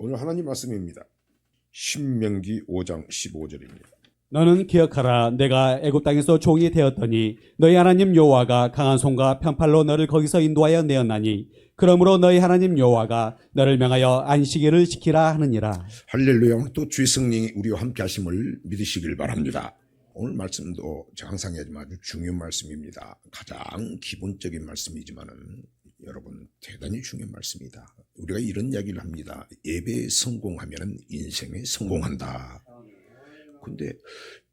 오늘 하나님 말씀입니다. 신명기 5장 15절입니다. 너는 기억하라. 내가 애굽 땅에서 종이 되었더니 너희 하나님 여호와가 강한 손과 편팔로 너를 거기서 인도하여 내었나니 그러므로 너희 하나님 여호와가 너를 명하여 안식일을 지키라 하느니라. 할렐루야. 오늘 또 주의 성령이 우리와 함께 하심을 믿으시길 바랍니다. 오늘 말씀도 제가 항상 얘기하지만 아주 중요한 말씀입니다. 가장 기본적인 말씀이지만은 여러분 대단히 중요한 말씀이다. 우리가 이런 이야기를 합니다. 예배에 성공하면 인생에 성공한다. 근데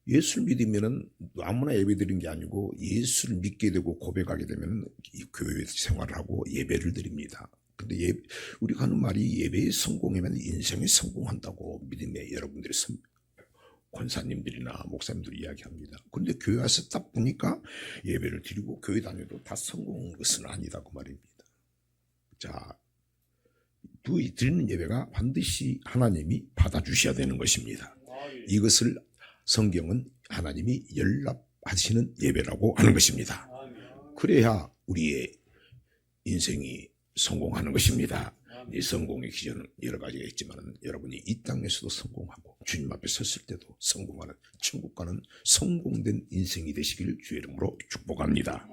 예수를 믿으면은 아무나 예배 드리는 게 아니고 예수를 믿게 되고 고백하게 되면 교회 생활을 하고 예배를 드립니다. 근데 우리가 하는 말이 예배에 성공하면 인생에 성공한다고 믿음에 여러분들이 권사님들이나 목사님들이 이야기합니다. 그런데 교회 와서 딱 보니까 예배를 드리고 교회 다녀도 다 성공한 것은 아니다 그 말입니다. 자, 드리는 예배가 반드시 하나님이 받아주셔야 되는 것입니다. 이것을 성경은 하나님이 연락하시는 예배라고 하는 것입니다. 그래야 우리의 인생이 성공하는 것입니다. 이 성공의 기준은 여러 가지가 있지만 여러분이 이 땅에서도 성공하고 주님 앞에 섰을 때도 성공하는 천국 가는 성공된 인생이 되시기를 주의 이름으로 축복합니다.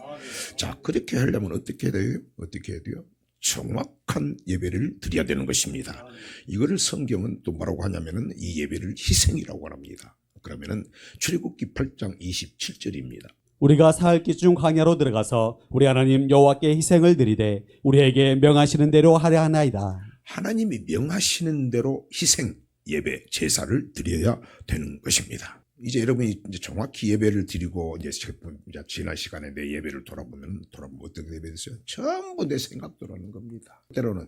자, 그렇게 하려면 어떻게 해야 돼요? 어떻게 해야 돼요? 정확한 예배를 드려야 되는 것입니다. 이거를 성경은 또 뭐라고 하냐면은 이 예배를 희생이라고 합니다. 그러면은 출애굽기 8장 27절입니다. 우리가 사흘기 중 광야로 들어가서 우리 하나님 여호와께 희생을 드리되 우리에게 명하시는 대로 하려 하나이다. 하나님이 명하시는 대로 희생, 예배, 제사를 드려야 되는 것입니다. 이제 여러분이 이제 정확히 예배를 드리고 이제 지난 시간에 내 예배를 돌아보면 어떻게 예배됐어요? 전부 내 생각대로 하는 겁니다. 때로는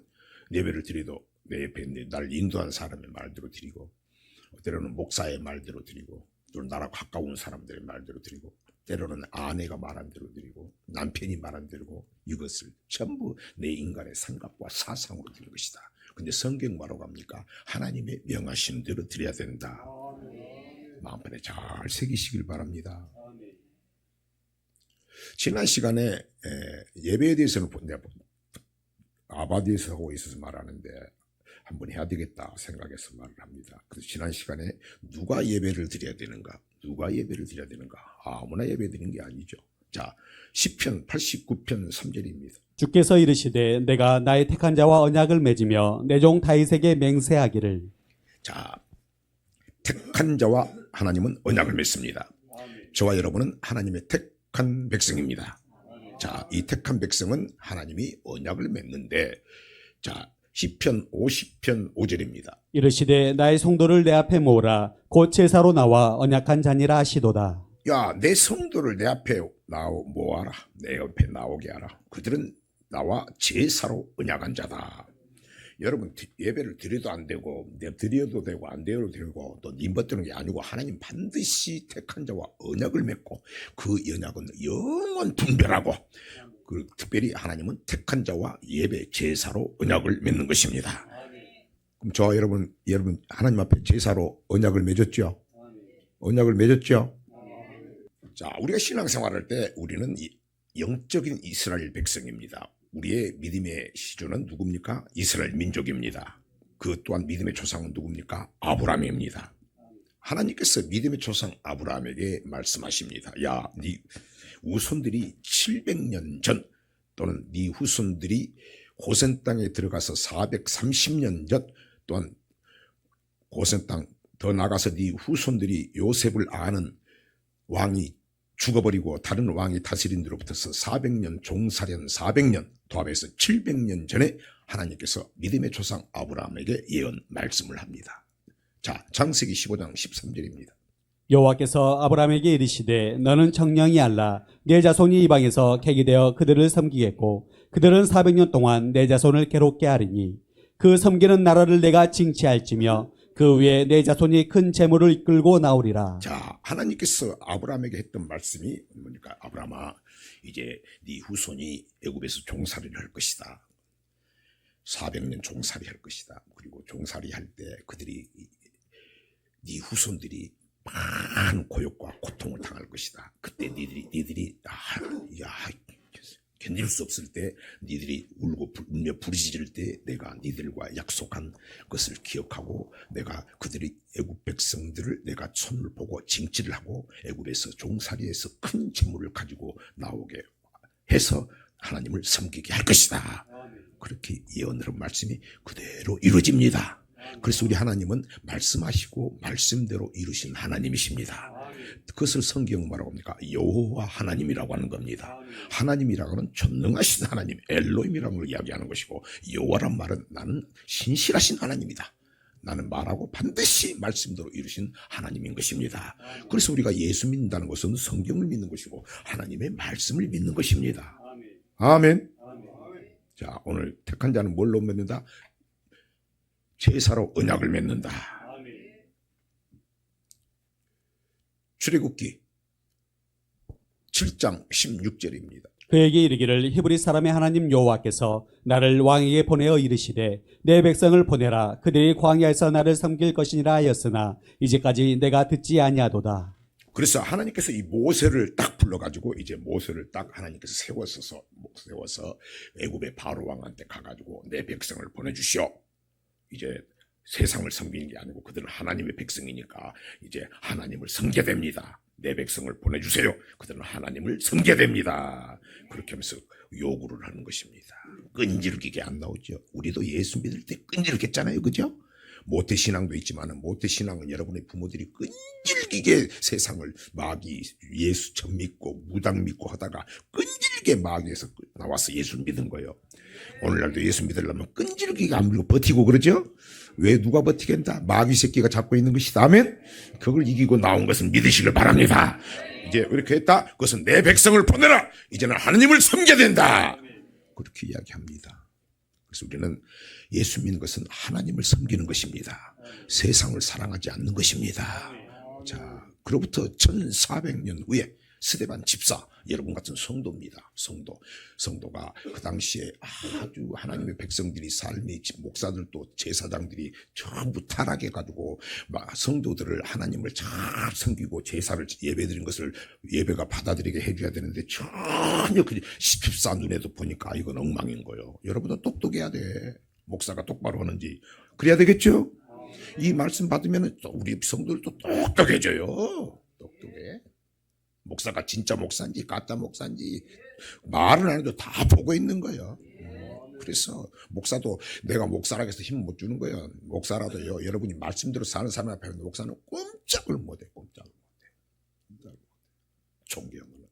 예배를 드려도 내 옆에 나를 인도한 사람의 말대로 드리고, 때로는 목사의 말대로 드리고, 또 나랑 가까운 사람들의 말대로 드리고, 때로는 아내가 말한 대로 드리고, 남편이 말한 대로 이것을 전부 내 인간의 생각과 사상으로 드리는 것이다. 근데 성경 뭐라고 합니까? 하나님의 명하시는 대로 드려야 된다. 마음판에 잘 새기시길 바랍니다. 지난 시간에 예배에 대해서는 내가 아바디에서 하고 있어서 말하는데 한번 해야 되겠다 생각해서 말을 합니다. 그래서 지난 시간에 누가 예배를 드려야 되는가? 누가 예배를 드려야 되는가? 아무나 예배 드리는 게 아니죠. 자, 시편 89편 3절입니다. 주께서 이르시되 내가 나의 택한 자와 언약을 맺으며 내 종 다윗에게 맹세하기를. 자, 택한 자와 하나님은 언약을 맺습니다. 저와 여러분은 하나님의 택한 백성입니다. 자, 이 택한 백성은 하나님이 언약을 맺는데, 자, 시편 50편 5절입니다. 이르시되 나의 성도를 내 앞에 모으라. 곧 제사로 나와 언약한 자니라 하시도다. 야, 내 성도를 내 앞에 모아라. 내 옆에 나오게 하라. 그들은 나와 제사로 언약한 자다. 여러분 예배를 드려도 안 되고 드려도 되고 안 드려도 되고 또 님받드는 게 아니고 하나님 반드시 택한 자와 언약을 맺고 그 언약은 영원 분별하고 그 특별히 하나님은 택한 자와 예배 제사로 언약을 맺는 것입니다. 그럼 저 여러분 하나님 앞에 제사로 언약을 맺었죠? 언약을 맺었죠? 자, 우리가 신앙생활할 때 우리는 영적인 이스라엘 백성입니다. 우리의 믿음의 시조는 누굽니까? 이스라엘 민족입니다. 그 또한 믿음의 조상은 누굽니까? 아브라함입니다. 하나님께서 믿음의 조상 아브라함에게 말씀하십니다. 야, 네 후손들이 700년 전 또는 네 후손들이 고센 땅에 들어가서 430년 전 또한 고센 땅 더 나가서 네 후손들이 요셉을 아는 왕이 죽어버리고 다른 왕이 다스린 데로부터서 400년 종살이한 400년 도합해서 700년 전에 하나님께서 믿음의 조상 아브라함에게 예언 말씀을 합니다. 자, 창세기 15장 13절입니다. 여호와께서 아브라함에게 이르시되 너는 청령이 알라. 내 자손이 이방에서 객이 되어 그들을 섬기겠고 그들은 400년 동안 내 자손을 괴롭게 하리니 그 섬기는 나라를 내가 징치할지며 그 위에 내 자손이 큰 재물을 이끌고 나오리라. 자, 하나님께서 아브라함에게 했던 말씀이 뭡니까? 아브라함아, 이제 네 후손이 애굽에서 종살이를 할 것이다. 400년 종살이 할 것이다. 그리고 종살이 할 때 그들이 네 후손들이 많은 고역과 고통을 당할 것이다. 그때 니들이 견딜 수 없을 때 니들이 울고 울며 부르짖을 때 내가 니들과 약속한 것을 기억하고 내가 그들이 애굽 백성들을 내가 손을 보고 징치를 하고 애굽에서 종살이에서 큰 재물을 가지고 나오게 해서 하나님을 섬기게 할 것이다. 그렇게 예언하는 말씀이 그대로 이루어집니다. 그래서 우리 하나님은 말씀하시고 말씀대로 이루신 하나님이십니다. 그것을 성경 뭐라고 합니까? 여호와 하나님이라고 하는 겁니다. 하나님이라고 하는 전능하신 하나님, 엘로힘이라는 걸 이야기하는 것이고, 여호와란 말은 나는 신실하신 하나님이다. 나는 말하고 반드시 말씀대로 이루신 하나님인 것입니다. 그래서 우리가 예수 믿는다는 것은 성경을 믿는 것이고 하나님의 말씀을 믿는 것입니다. 아멘. 자, 오늘 택한 자는 뭘로 맺는다? 제사로 언약을 맺는다. 출애굽기 7장 16절입니다. 그에게 이르기를 히브리 사람의 하나님 여호와께서 나를 왕에게 보내어 이르시되 내 백성을 보내라 그들이 광야에서 나를 섬길 것이니라 하였으나 이제까지 내가 듣지 아니하도다. 그래서 하나님께서 이 모세를 딱 불러가지고 이제 모세를 딱 하나님께서 세워서 애굽의 바로 왕한테 가가지고 내 백성을 보내주시오. 이제 세상을 섬기는 게 아니고 그들은 하나님의 백성이니까 이제 하나님을 섬게 됩니다. 내 백성을 보내주세요. 그들은 하나님을 섬게 됩니다. 그렇게 하면서 요구를 하는 것입니다. 끈질기게 안 나오죠. 우리도 예수 믿을 때 끈질겼잖아요. 그죠? 모태신앙도 있지만 모태신앙은 여러분의 부모들이 끈질기게 세상을 마귀 예수 전 믿고 무당 믿고 하다가 끈질기게 마귀에서 나와서 예수 믿은 거예요. 오늘날도 예수 믿으려면 끈질기게 안 믿고 버티고 그러죠? 왜 누가 버티겠다? 마귀 새끼가 잡고 있는 것이다. 아멘? 그걸 이기고 나온 것은 믿으시길 바랍니다. 이제 이렇게 했다. 그것은 내 백성을 보내라. 이제는 하나님을 섬겨야 된다. 그렇게 이야기합니다. 그래서 우리는 예수 믿는 것은 하나님을 섬기는 것입니다. 세상을 사랑하지 않는 것입니다. 자, 그로부터 1400년 후에 스데반 집사, 여러분 같은 성도입니다. 성도가 그 당시에 아주 하나님의 백성들이 삶이 목사들도 제사장들이 전부 타락해가지고 성도들을 하나님을 잘 섬기고 제사를 예배드린 것을 예배가 받아들이게 해줘야 되는데 전혀 그 집사 눈에도 보니까 이건 엉망인 거예요. 여러분도 똑똑해야 돼. 목사가 똑바로 하는지 그래야 되겠죠? 이 말씀 받으면 우리 성도들도 똑똑해져요. 똑똑해. 목사가 진짜 목사인지 가짜 목사인지 말을 안 해도 다 보고 있는 거예요. 그래서 목사도 내가 목사라고 해서 힘 못 주는 거예요. 목사라도요. 여러분이 말씀대로 사는 사람 앞에 목사는 꼼짝을 못해. 존경하는 거예요.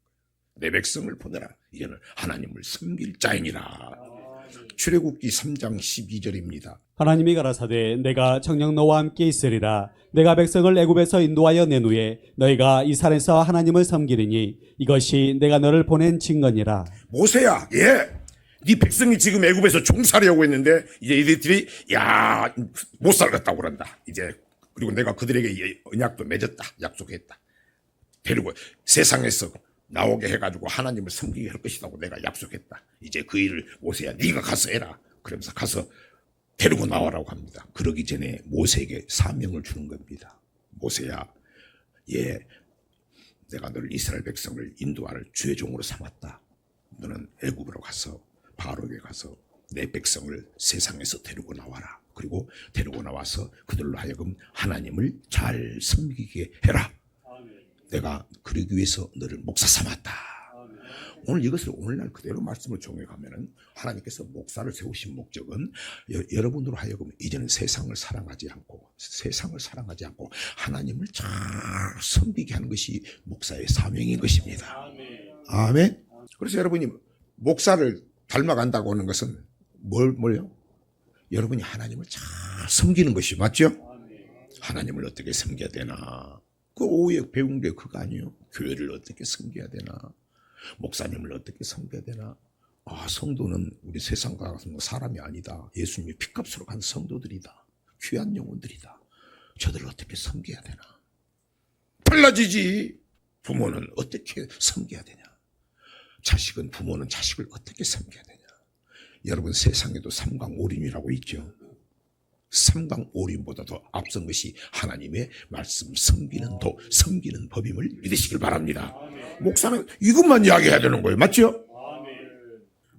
내 백성을 보내라. 이제는 하나님을 섬길 자이니라. 출애굽기 3장 12절입니다. 하나님이 가라사대 내가 정녕 너와 함께 있으리라. 내가 백성을 애굽에서 인도하여 낸 후에 너희가 이 산에서 하나님을 섬기리니 이것이 내가 너를 보낸 증거니라. 모세야, 네 백성이 지금 애굽에서 종살이하고 있는데 이제 이들이 못 살겠다고 그런다. 이제 그리고 내가 그들에게 언약도 맺었다. 약속했다. 데리고 세상에서 나오게 해가지고 하나님을 섬기게 할 것이라고 내가 약속했다. 이제 그 일을 모세야 네가 가서 해라. 그러면서 가서 데리고 나와라고 합니다. 그러기 전에 모세에게 사명을 주는 겁니다. 모세야, 내가 너를 이스라엘 백성을 인도할 주의 종으로 삼았다. 너는 애굽으로 가서 바로에게 가서 내 백성을 세상에서 데리고 나와라. 그리고 데리고 나와서 그들로 하여금 하나님을 잘 섬기게 해라. 내가 그러기 위해서 너를 목사 삼았다. 오늘 이것을 오늘날 그대로 말씀을 정해가면은 하나님께서 목사를 세우신 목적은 여러분으로 하여금 이제는 세상을 사랑하지 않고 하나님을 잘 섬기게 하는 것이 목사의 사명인 것입니다. 아멘. 그래서 여러분이 목사를 닮아간다고 하는 것은 뭘요? 여러분이 하나님을 잘 섬기는 것이 맞죠? 하나님을 어떻게 섬겨야 되나? 그 오후에 배운 게 그거 아니에요? 교회를 어떻게 섬겨야 되나? 목사님을 어떻게 섬겨야 되나? 성도는 우리 세상 같은 사람이 아니다. 예수님이 피값으로 간 성도들이다. 귀한 영혼들이다. 저들을 어떻게 섬겨야 되나? 달라지지. 부모는 어떻게 섬겨야 되냐? 부모는 자식을 어떻게 섬겨야 되냐? 여러분 세상에도 삼강오림이라고 있죠. 삼강오림보다 더 앞선 것이 하나님의 말씀 섬기는 법임을 믿으시길 바랍니다. 목사는 이것만 이야기해야 되는 거예요. 맞죠?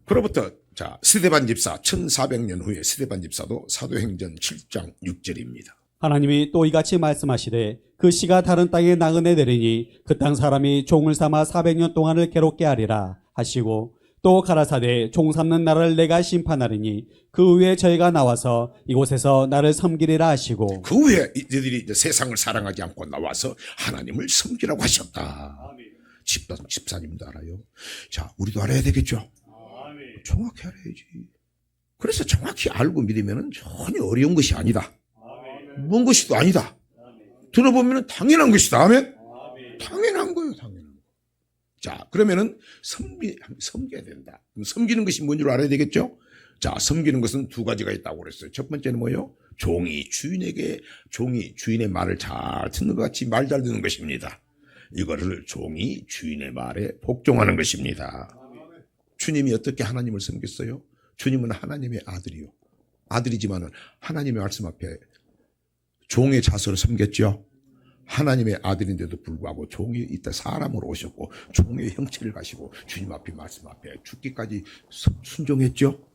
그로부터 자 스데반 집사 1400년 후에 스데반 집사도 사도행전 7장 6절입니다. 하나님이 또 이같이 말씀하시되 그 씨가 다른 땅에 나그네 되리니 그 땅 사람이 종을 삼아 400년 동안을 괴롭게 하리라 하시고 또 가라사대 종 삼는 나라를 내가 심판하리니 그 후에 저희가 나와서 이곳에서 나를 섬기리라 하시고 그 후에 이들이 이제 세상을 사랑하지 않고 나와서 하나님을 섬기라고 하셨다. 집사님도 알아요. 자, 우리도 알아야 되겠죠. 정확히 알아야지. 그래서 정확히 알고 믿으면 전혀 어려운 것이 아니다. 먼 것이도 아니다. 들어보면 당연한 것이다. 아멘. 당연한 거예요. 당연한 거. 자, 그러면은 섬겨야 된다. 그럼 섬기는 것이 뭔 줄 알아야 되겠죠. 자, 섬기는 것은 두 가지가 있다고 그랬어요. 첫 번째는 뭐예요? 종이 주인의 말을 잘 듣는 것 같이 말 잘 듣는 것입니다. 이거를 종이 주인의 말에 복종하는 것입니다. 주님이 어떻게 하나님을 섬겼어요? 주님은 하나님의 아들이요. 아들이지만은 하나님의 말씀 앞에 종의 자세로 섬겼죠. 하나님의 아들인데도 불구하고 종이 이때 사람으로 오셨고 종의 형체를 가시고 주님 앞에 말씀 앞에 죽기까지 순종했죠.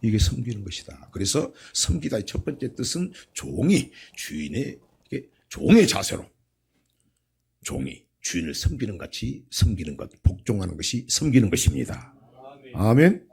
이게 섬기는 것이다. 그래서 섬기다의 첫 번째 뜻은 종이 종의 자세로 종이 주인을 섬기는 같이 섬기는 것, 복종하는 것이 섬기는 것입니다. 아멘.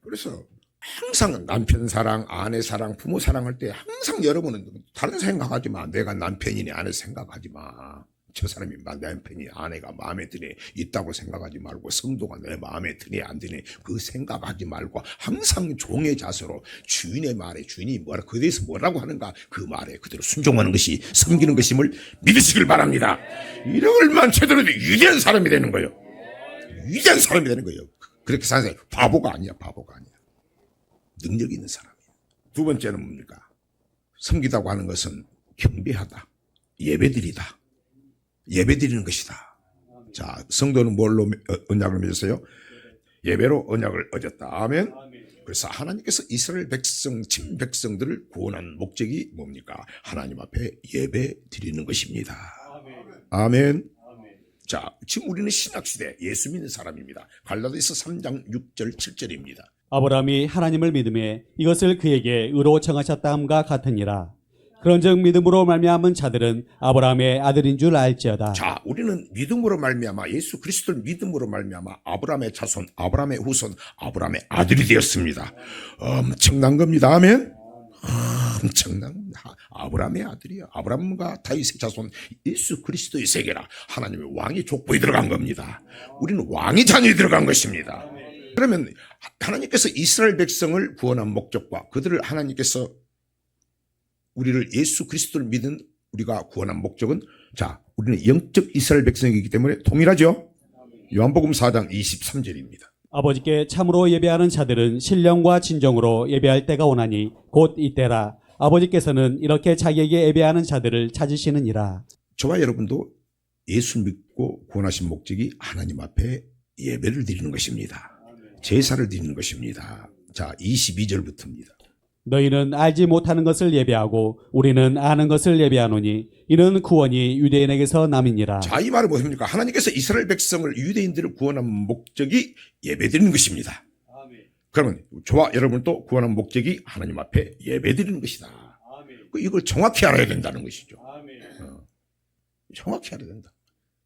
그래서 항상 남편 사랑, 아내 사랑, 부모 사랑할 때 항상 여러분은 다른 생각하지 마. 내가 남편이니 아내 생각하지 마. 저 사람이 남편이 아내가 마음에 드네 있다고 생각하지 말고 성도가 내 마음에 드네 안 드네 그 생각하지 말고 항상 종의 자세로 주인의 말에 주인이 뭐라 그 대해서 뭐라고 하는가 그 말에 그대로 순종하는 것이 섬기는 것임을 믿으시길 바랍니다. 이러면 제대로 위대한 사람이 되는 거예요. 위대한 사람이 되는 거예요. 그렇게 사는 사람이 바보가 아니야. 능력 있는 사람이에요. 두 번째는 뭡니까? 섬기다고 하는 것은 경배하다. 예배드리다. 예배드리는 것이다. 자, 성도는 뭘로 언약을 맺었어요? 예배로 언약을 얻었다. 아멘. 그래서 하나님께서 이스라엘 백성, 친백성들을 구원한 목적이 뭡니까? 하나님 앞에 예배 드리는 것입니다. 아멘. 자, 지금 우리는 신약시대 예수 믿는 사람입니다. 갈라디아서 3장 6절 7절입니다. 아브라함이 하나님을 믿음에 이것을 그에게 의로 청하셨다함과 같으니라. 그런즉 믿음으로 말미암은 자들은 아브라함의 아들인 줄 알지어다. 자, 우리는 믿음으로 말미암아 예수 그리스도를 믿음으로 말미암아 아브라함의 자손, 아브라함의 후손, 아브라함의 아들이 되었습니다. 엄청난 겁니다. 아멘. 엄청난 아브라함의 아들이야. 아브라함과 다윗의 자손 예수 그리스도의 세계라. 하나님의 왕의 족보에 들어간 겁니다. 우리는 왕의 자녀에 들어간 것입니다. 그러면 하나님께서 이스라엘 백성을 구원한 목적과 그들을 하나님께서 우리를 예수 그리스도를 믿은 우리가 구원한 목적은 자, 우리는 영적 이스라엘 백성이기 때문에 동일하죠. 요한복음 4장 23절입니다. 아버지께 참으로 예배하는 자들은 신령과 진정으로 예배할 때가 오나니 곧 이때라. 아버지께서는 이렇게 자기에게 예배하는 자들을 찾으시느니라. 저와 여러분도 예수 믿고 구원하신 목적이 하나님 앞에 예배를 드리는 것입니다. 제사를 드리는 것입니다. 자, 22절부터입니다. 너희는 알지 못하는 것을 예배하고 우리는 아는 것을 예배하노니 이는 구원이 유대인에게서 남이니라. 자, 이 말은 무엇입니까? 하나님께서 이스라엘 백성을 유대인들을 구원한 목적이 예배드리는 것입니다. 아멘. 그러면 저와 여러분도 구원한 목적이 하나님 앞에 예배드리는 것이다. 아멘. 이걸 정확히 알아야 된다는 것이죠. 아멘. 정확히 알아야 된다.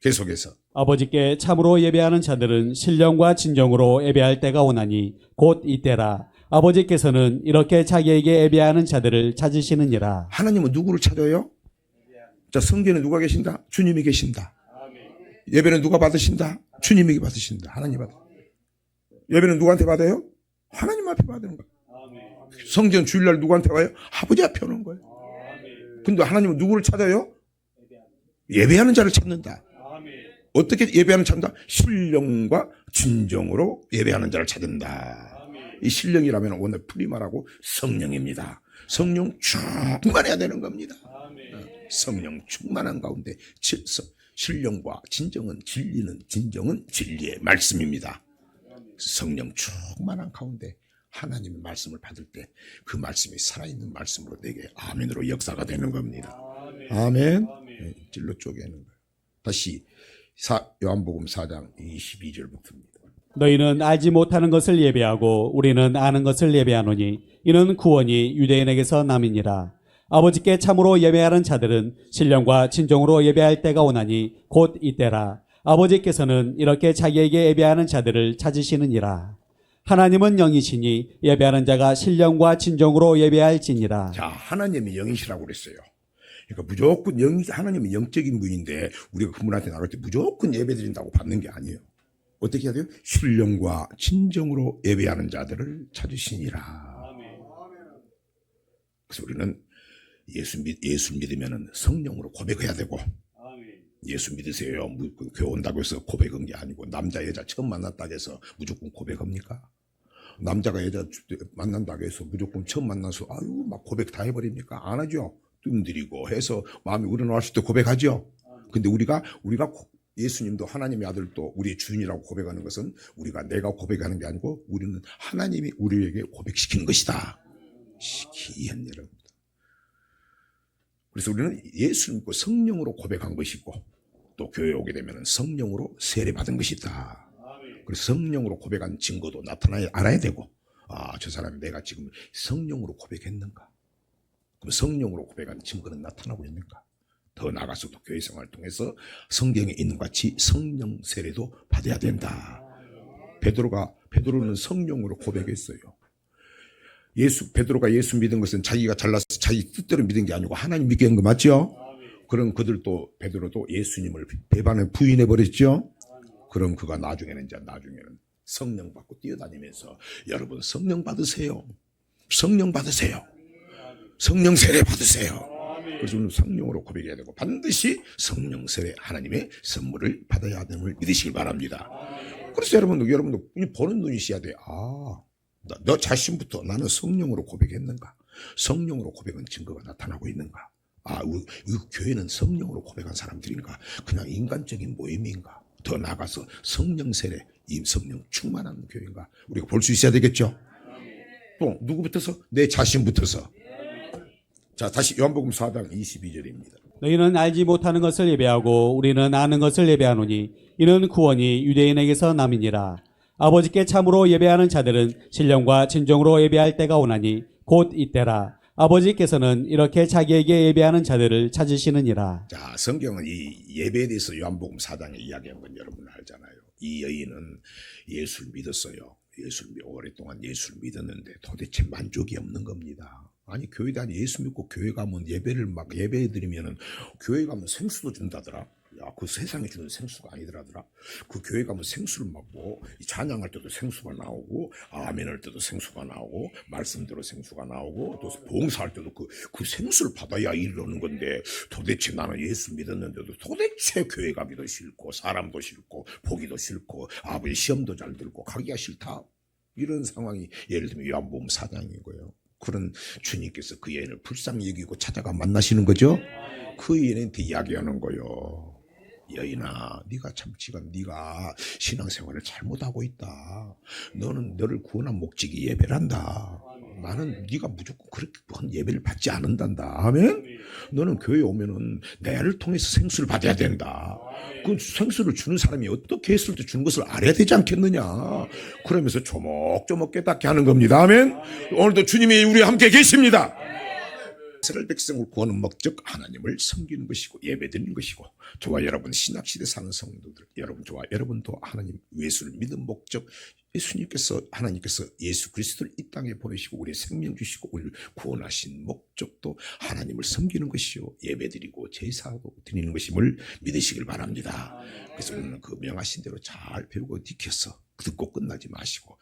계속해서 아버지께 참으로 예배하는 자들은 신령과 진정으로 예배할 때가 오나니 곧 이때라. 아버지께서는 이렇게 자기에게 예배하는 자들을 찾으시느니라. 하나님은 누구를 찾아요? 자, 성경에 누가 계신다? 주님이 계신다. 예배는 누가 받으신다? 주님이 받으신다. 하나님 받아. 예배는 누구한테 받아요? 하나님 앞에 받는 거예요. 성전 주일날 누구한테 와요? 아버지 앞에 오는 거예요. 근데 하나님은 누구를 찾아요? 예배하는 자를 찾는다. 어떻게 예배하는 자를 찾는다? 신령과 진정으로 예배하는 자를 찾는다. 이 신령이라면 오늘 풀이 말하고 성령입니다. 성령 충만해야 되는 겁니다. 성령 충만한 가운데 신령과 진정은 진리의 말씀입니다. 성령 충만한 가운데 하나님의 말씀을 받을 때 그 말씀이 살아있는 말씀으로 내게 아멘으로 역사가 되는 겁니다. 아멘. 네, 진로 쪼개는 거예요. 다시 요한복음 4장 22절부터입니다. 너희는 알지 못하는 것을 예배하고 우리는 아는 것을 예배하노니 이는 구원이 유대인에게서 남이니라. 아버지께 참으로 예배하는 자들은 신령과 진정으로 예배할 때가 오나니 곧 이때라. 아버지께서는 이렇게 자기에게 예배하는 자들을 찾으시느니라. 하나님은 영이시니 예배하는 자가 신령과 진정으로 예배할지니라. 자, 하나님이 영이시라고 그랬어요. 그러니까 무조건 하나님은 영적인 분인데 우리가 그분한테 나갈 때 무조건 예배드린다고 받는 게 아니에요. 어떻게 해야 돼요? 신령과 진정으로 예배하는 자들을 찾으시니라. 그래서 우리는 예수 믿으면 성령으로 고백해야 되고, 예수 믿으세요. 교회 온다고 해서 고백한 게 아니고, 남자 여자 처음 만났다고 해서 무조건 고백합니까? 남자가 여자 만난다고 해서 무조건 처음 만나서 아유 막 고백 다 해버립니까? 안 하죠. 뜸들이고 해서 마음이 우러나왔을 때 고백하죠. 근데 우리가 예수님도 하나님의 아들도 우리의 주인이라고 고백하는 것은 내가 고백하는 게 아니고 우리는 하나님이 우리에게 고백시키는 것이다. 희한 여러분. 그래서 우리는 예수 믿고 성령으로 고백한 것이고 또 교회에 오게 되면 성령으로 세례받은 것이다. 그래서 성령으로 고백한 증거도 나타나야 알아야 되고, 저 사람이 내가 지금 성령으로 고백했는가? 그럼 성령으로 고백한 증거는 나타나고 있는가? 더 나아가서도 교회 생활을 통해서 성경에 있는 것 같이 성령 세례도 받아야 된다. 베드로는 성령으로 고백했어요. 베드로가 예수 믿은 것은 자기가 잘나서 자기 뜻대로 믿은 게 아니고 하나님 믿게 한 거 맞죠? 그럼 베드로도 예수님을 배반해 부인해 버렸죠? 그럼 그가 나중에는 성령 받고 뛰어다니면서 여러분 성령 받으세요. 성령 받으세요. 성령 세례 받으세요. 그래서 우리는 성령으로 고백해야 되고 반드시 성령 세례 하나님의 선물을 받아야 함을 믿으시길 바랍니다. 그래서 여러분도 보는 눈이 있어야 돼. 너 자신부터 나는 성령으로 고백했는가? 성령으로 고백한 증거가 나타나고 있는가? 이 교회는 성령으로 고백한 사람들인가? 그냥 인간적인 모임인가? 더 나아가서 성령 세례, 이 성령 충만한 교회인가? 우리가 볼 수 있어야 되겠죠? 또 누구부터서? 내 자신부터서. 자, 다시 요한복음 4장 22절입니다. 너희는 알지 못하는 것을 예배하고 우리는 아는 것을 예배하노니 이는 구원이 유대인에게서 남이니라. 아버지께 참으로 예배하는 자들은 신령과 진정으로 예배할 때가 오나니 곧 이때라. 아버지께서는 이렇게 자기에게 예배하는 자들을 찾으시느니라. 자, 성경은 이 예배에 대해서 요한복음 4장에 이야기한 건 여러분 알잖아요. 이 여인은 예수를 믿었어요. 오랫동안 예수를 믿었는데 도대체 만족이 없는 겁니다. 아니, 교회 다니 예수 믿고 교회 가면 예배 드리면은 교회 가면 생수도 준다더라. 야, 그 세상에 주는 생수가 아니더라더라. 그 교회 가면 생수를 먹고 찬양할 때도 생수가 나오고 아멘할 때도 생수가 나오고 말씀대로 생수가 나오고 또 봉사할 때도 그 생수를 받아야 이러는 건데 도대체 나는 예수 믿었는데도 도대체 교회 가기도 싫고 사람도 싫고 보기도 싫고 아버지 시험도 잘 들고 가기가 싫다. 이런 상황이 예를 들면 요한복음 4장인 거예요. 그런 주님께서 그 여인을 불쌍히 여기고 찾아가 만나시는 거죠. 그 여인한테 이야기하는 거예요. 여인아, 네가 신앙생활을 잘못하고 있다. 너를 구원한 목적이 예배란다. 나는 네가 무조건 그렇게 예배를 받지 않는단다. 아멘? 너는 교회에 오면은 나를 통해서 생수를 받아야 된다. 그 생수를 주는 사람이 어떻게 했을 때 주는 것을 알아야 되지 않겠느냐. 그러면서 조목조목 깨닫게 하는 겁니다. 아멘? 오늘도 주님이 우리와 함께 계십니다. 이스라엘 백성을 구하는 목적 하나님을 섬기는 것이고 예배드리는 것이고 저와 여러분 신학시대 사는 성도들 여러분도 하나님 예수를 믿은 목적 하나님께서 예수 그리스도를 이 땅에 보내시고 우리의 생명 주시고 우리를 구원하신 목적도 하나님을 섬기는 것이요 예배드리고 제사도 드리는 것임을 믿으시길 바랍니다. 그래서 우리는 그 명하신 대로 잘 배우고 지켜서 듣고 끝나지 마시고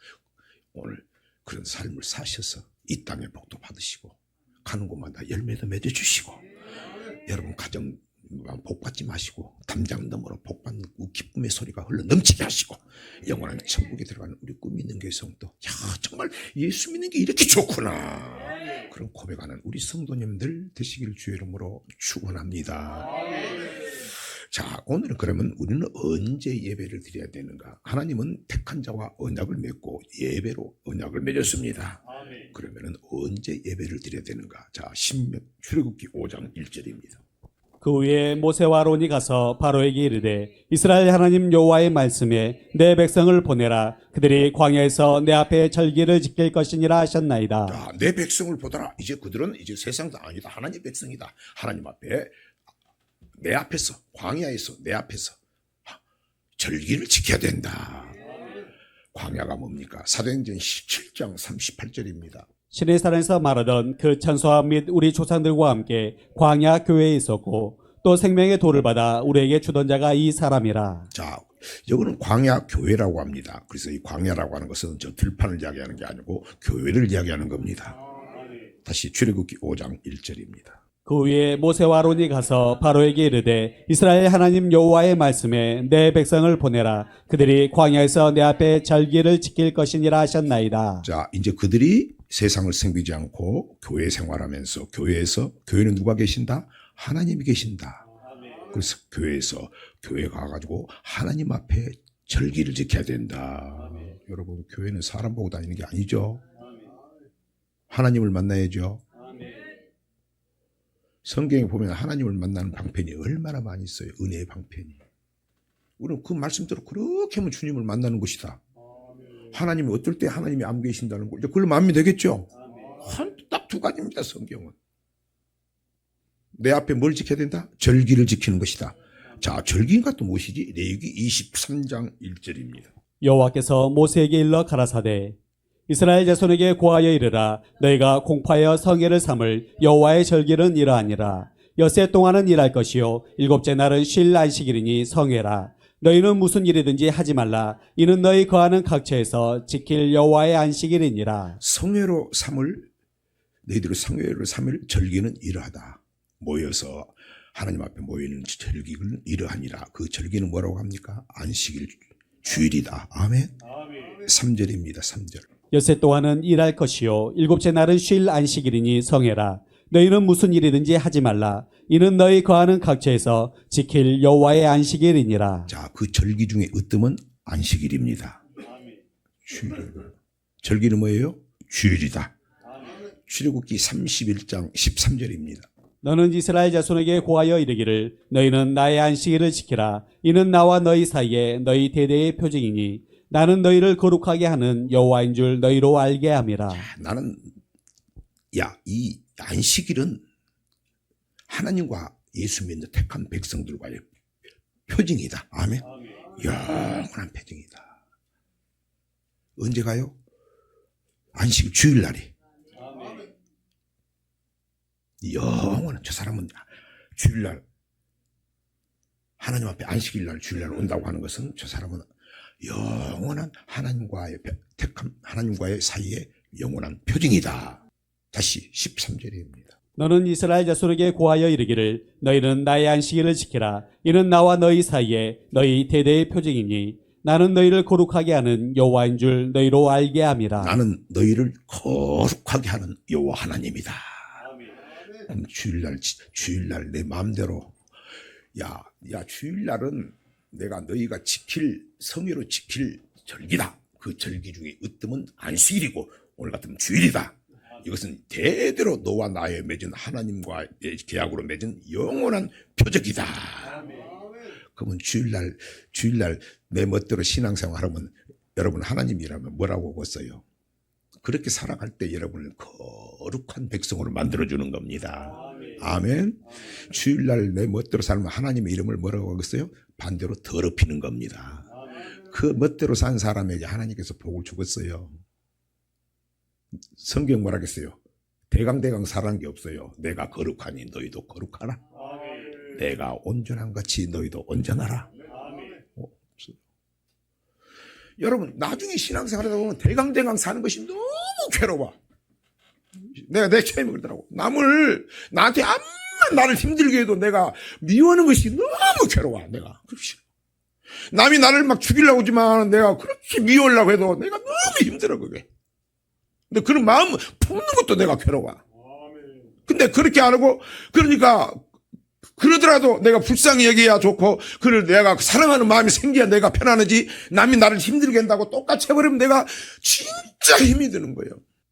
오늘 그런 삶을 사셔서 이 땅의 복도 받으시고 가는 곳마다 열매도 맺어주시고 여러분 가정 복받지 마시고 담장 너머로 복받는 기쁨의 소리가 흘러 넘치게 하시고 영원한 천국에 들어가는 우리 꿈 있는 교회 성도 정말 예수 믿는 게 이렇게 좋구나 그런 고백하는 우리 성도님들 되시길 주의 이름으로 축원합니다. 자, 오늘은 그러면 우리는 언제 예배를 드려야 되는가? 하나님은 택한 자와 언약을 맺고 예배로 언약을 맺었습니다. 그러면은 언제 예배를 드려야 되는가? 자, 출애굽기 5장 1절입니다. 그 후에 모세와 아론이 가서 바로에게 이르되 이스라엘 하나님 여호와의 말씀에 내 백성을 보내라. 그들이 광야에서 내 앞에 절기를 지킬 것이니라 하셨나이다. 자, 내 백성을 보더라. 이제 그들은 이제 세상도 아니다. 하나님 백성이다. 하나님 앞에 내 앞에서 광야에서 내 앞에서 절기를 지켜야 된다. 광야가 뭡니까? 사도행전 17장 38절입니다. 신의 산에서 말하던 그 천사와 및 우리 조상들과 함께 광야 교회에 있었고 또 생명의 돌을 받아 우리에게 주던 자가 이 사람이라. 자, 여기는 광야 교회라고 합니다. 그래서 이 광야라고 하는 것은 저 들판을 이야기하는 게 아니고 교회를 이야기하는 겁니다. 다시 출애굽기 5장 1절입니다. 그 후에 모세와 아론이 가서 바로에게 이르되 이스라엘 하나님 여호와의 말씀에 내 백성을 보내라. 그들이 광야에서 내 앞에 절기를 지킬 것이니라 하셨나이다. 자, 이제 그들이 세상을 섬기지 않고 교회 생활하면서 교회는 누가 계신다? 하나님이 계신다. 그래서 교회 가가지고 하나님 앞에 절기를 지켜야 된다. 여러분, 교회는 사람 보고 다니는 게 아니죠. 하나님을 만나야죠. 성경에 보면 하나님을 만나는 방편이 얼마나 많이 있어요. 은혜의 방편이. 우리는 그 말씀대로 그렇게 하면 주님을 만나는 것이다. 하나님이 어떨 때 하나님이 안 계신다는 걸 그걸 마음이 되겠죠. 딱 두 가지입니다. 성경은. 내 앞에 뭘 지켜야 된다? 절기를 지키는 것이다. 자, 절기가 또 무엇이지? 레위기 23장 1절입니다. 여호와께서 모세에게 일러 가라사대 이스라엘 자손에게 고하여 이르라. 너희가 공파하여 성회를 삼을 여호와의 절기는 이러하니라. 엿새 동안은 일할 것이요 일곱째 날은 쉴 안식일이니 성회라. 너희는 무슨 일이든지 하지 말라. 이는 너희 거하는 각처에서 지킬 여호와의 안식일이니라. 너희들의 성회를 삼을 절기는 이러하다. 모여서 하나님 앞에 모이는 절기는 이러하니라. 그 절기는 뭐라고 합니까? 안식일 주일이다. 아멘. 3절입니다. 3절. 엿새 동안은 일할 것이요 일곱째 날은 쉴 안식일이니 성회라. 너희는 무슨 일이든지 하지 말라. 이는 너희 거하는 각처에서 지킬 여호와의 안식일이니라. 자, 그 절기 중에 으뜸은 안식일입니다. 주일. 절기는 뭐예요? 주일이다. 출애굽기 31장 13절입니다. 너는 이스라엘 자손에게 고하여 이르기를 너희는 나의 안식일을 지키라. 이는 나와 너희 사이에 너희 대대의 표징이니 나는 너희를 거룩하게 하는 여호와인 줄 너희로 알게 함이라. 이 안식일은 하나님과 예수 믿는 택한 백성들과의 표징이다. 아멘. 영원한 표징이다. 언제 가요? 안식일 주일날이. 영원한, 저 사람은 주일날 하나님 앞에 안식일날 주일날 온다고 하는 것은 저 사람은 영원한 하나님과의 택함, 하나님과의 사이에 영원한 표징이다. 다시 13절입니다. 너는 이스라엘 자손에게 고하여 이르기를 너희는 나의 안식일을 지키라. 이는 나와 너희 사이에 너희 대대의 표징이니 나는 너희를 거룩하게 하는 여호와인 줄 너희로 알게 함이라. 나는 너희를 거룩하게 하는 여호와 하나님이다. 주일날 내 마음대로 주일날은 내가 너희가 성회로 지킬 절기다. 그 절기 중에 으뜸은 안식일이고 오늘 같으면 주일이다. 이것은 대대로 너와 나의 맺은 하나님과의 계약으로 맺은 영원한 표적이다. 그러면 주일날 내 멋대로 신앙생활하면 여러분 하나님이라면 뭐라고 했어요? 그렇게 살아갈 때 여러분을 거룩한 백성으로 만들어주는 겁니다. 아멘. 주일날 내 멋대로 살면 하나님의 이름을 뭐라고 하겠어요? 반대로 더럽히는 겁니다. 그 멋대로 산 사람에게 하나님께서 복을 주겠어요. 성경 뭐라겠어요? 대강대강 살아난 게 없어요. 내가 거룩하니 너희도 거룩하라. 내가 온전한 같이 너희도 온전하라. 여러분 나중에 신앙생활 하다 보면 대강대강 사는 것이 너무 괴로워. 내가 내 체험이 그러더라고. 나한테 암만 나를 힘들게 해도 내가 미워하는 것이 너무 괴로워. 내가 그렇지. 남이 나를 막 죽이려고 하지만 내가 그렇게 미워하려고 해도 내가 너무 힘들어 그게. 근데 그런 마음 품는 것도 내가 괴로워. 근데 그렇게 안 하고 그러니까 그러더라도 내가 불쌍히 여기야 좋고 그를 내가 사랑하는 마음이 생겨야 내가 편안하지. 남이 나를 힘들게 한다고 똑같이 해버리면 내가 진짜 힘이 드는 거예요.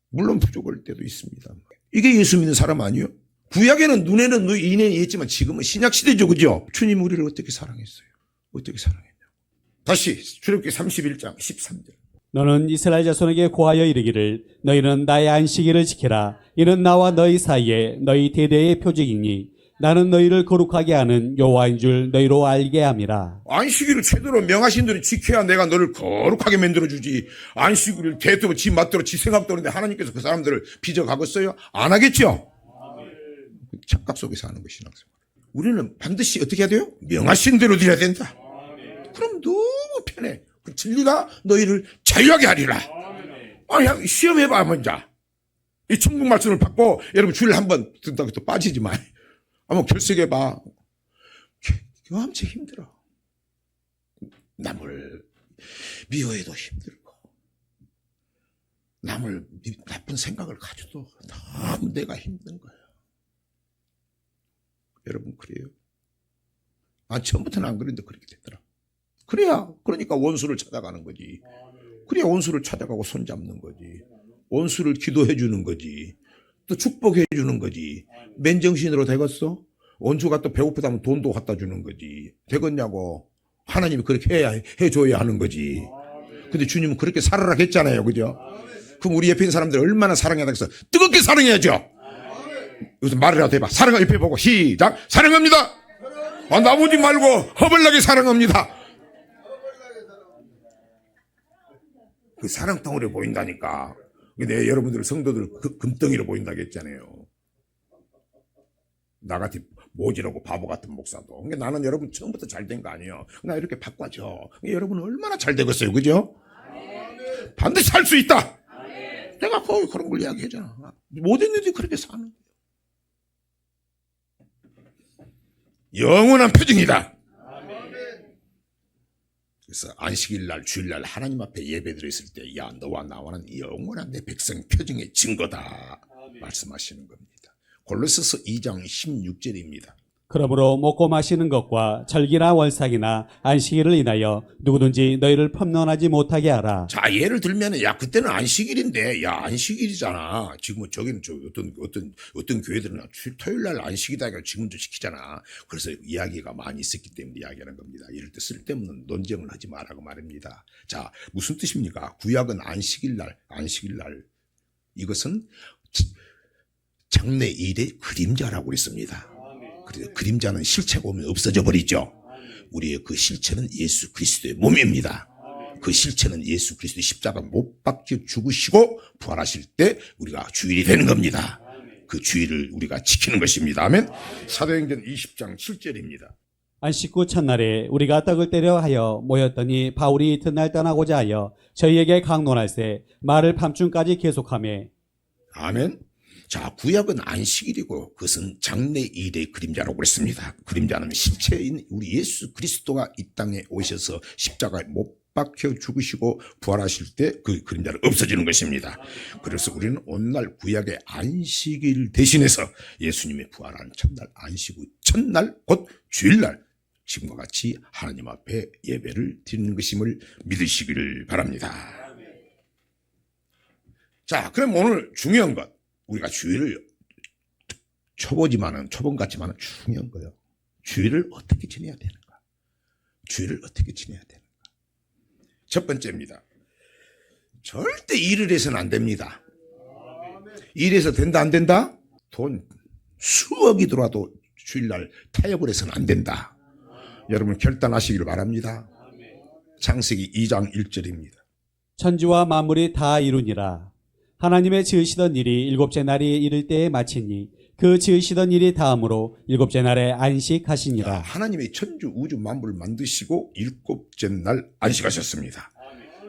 물론 부족할 때도 있습니다. 이게 예수 믿는 사람 아니에요? 구약에는 눈에는 인연이 있지만 지금은 신약시대죠. 그죠? 주님 우리를 어떻게 사랑했어요? 어떻게 사랑했냐? 다시 출애굽기 31장 13절. 너는 이스라엘 자손에게 고하여 이르기를 너희는 나의 안식일을 지키라. 이는 나와 너희 사이에 너희 대대의 표적이니 나는 너희를 거룩하게 하는 여호와인 줄 너희로 알게 함이라. 안식일을 제대로 명하신 대로 지켜야 내가 너를 거룩하게 만들어주지. 안식일을 대대로 지 맛대로 지 생각대로 하는데 하나님께서 그 사람들을 빚어가겠어요? 안 하겠죠? 착각 속에서 하는 것이 신앙생활. 우리는 반드시 어떻게 해야 돼요? 명하신 대로 드려야 된다. 그럼 너무 편해. 그 진리가 너희를 자유하게 하리라. 아니, 시험해봐, 먼저. 이 천국 말씀을 받고, 여러분 주일 한번 듣다가 또 빠지지 마. 한번 결석해봐. 엄청 힘들어. 남을 미워해도 힘들고, 남을 나쁜 생각을 가져도 너무 내가 힘든 거야. 여러분, 그래요? 처음부터는 안 그랬는데 그렇게 되더라. 그러니까 원수를 찾아가는 거지. 그래야 원수를 찾아가고 손잡는 거지. 원수를 기도해 주는 거지. 또 축복해 주는 거지. 맨정신으로 되겠어? 원수가 또 배고프다면 돈도 갖다 주는 거지. 되겠냐고. 하나님이 그렇게 해줘야 하는 거지. 근데 주님은 그렇게 살아라 했잖아요. 그죠? 그럼 우리 옆에 있는 사람들 얼마나 사랑해야 되겠어? 뜨겁게 사랑해야죠. 여기서 말이라도 해봐. 사랑을 옆에 보고 시작. 사랑합니다. 나보지 말고 허벌나게 사랑합니다. 그 사랑덩어리 보인다니까. 내 여러분들 성도들 금덩이로 보인다고 했잖아요. 나같이 모지라고 바보 같은 목사도. 그러니까 나는 여러분 처음부터 잘 된 거 아니에요. 나 이렇게 바꿔줘. 여러분은 얼마나 잘 되겠어요. 그죠? 반드시 살 수 있다. 내가 거의 그런 걸 이야기하잖아. 모든 일들이 그렇게 사는 거예요. 영원한 표징이다. 그래서 안식일 날, 주일 날 하나님 앞에 예배드렸을 때, 야, 너와 나와는 영원한 내 백성 표징의 증거다. 말씀하시는 겁니다. 골로새서 2장 16절입니다. 그러므로 먹고 마시는 것과 절기나 월삭이나 안식일을 인하여 누구든지 너희를 펌론하지 못하게 하라. 자, 예를 들면, 야, 그때는 안식일인데, 야, 안식일이잖아. 지금은 저기는 어떤 교회들은 토요일 날 안식이다. 지금도 지키잖아. 그래서 이야기가 많이 있었기 때문에 이야기하는 겁니다. 이럴 때 쓸데없는 논쟁을 하지 말라고 말입니다. 자, 무슨 뜻입니까? 구약은 안식일 날, 이것은 장래일의 그림자라고 그랬습니다. 그래서 그림자는 실체가 오면 없어져 버리죠. 우리의 그 실체는 예수 그리스도의 몸입니다. 그 실체는 예수 그리스도의 십자가 못 박혀 죽으시고 부활하실 때 우리가 주일이 되는 겁니다. 그 주일을 우리가 지키는 것입니다. 아멘. 사도행전 20장 7절입니다. 안식 후 첫날에 우리가 떡을 떼려 하여 모였더니 바울이 이튿날 떠나고자 하여 저희에게 강론할세 말을 밤중까지 계속하며. 아멘. 자, 구약은 안식일이고 그것은 장래일의 그림자라고 그랬습니다. 그림자는 실체인 우리 예수 그리스도가 이 땅에 오셔서 십자가에 못 박혀 죽으시고 부활하실 때 그 그림자는 없어지는 것입니다. 그래서 우리는 오늘날 구약의 안식일 대신해서 예수님의 부활한 첫날 안식 후 첫날 곧 주일날 지금과 같이 하나님 앞에 예배를 드리는 것임을 믿으시기를 바랍니다. 자, 그럼 오늘 중요한 것, 우리가 주일을 초보지만은 초본 같지만은 중요한 거예요. 주일을 어떻게 지내야 되는가? 주일을 어떻게 지내야 되는가? 첫 번째입니다. 절대 일을 해서는 안 됩니다. 일해서 된다 안 된다? 돈 수억이 들어와도 주일날 타협을 해서는 안 된다. 여러분 결단하시기를 바랍니다. 창세기 2장 1절입니다. 천지와 만물이 다 이루니라. 하나님의 지으시던 일이 일곱째 날이 이를 때에 마치니 그 지으시던 일이 다음으로 일곱째 날에 안식하시니라. 하나님의 천주 우주 만물을 만드시고 일곱째 날 안식하셨습니다.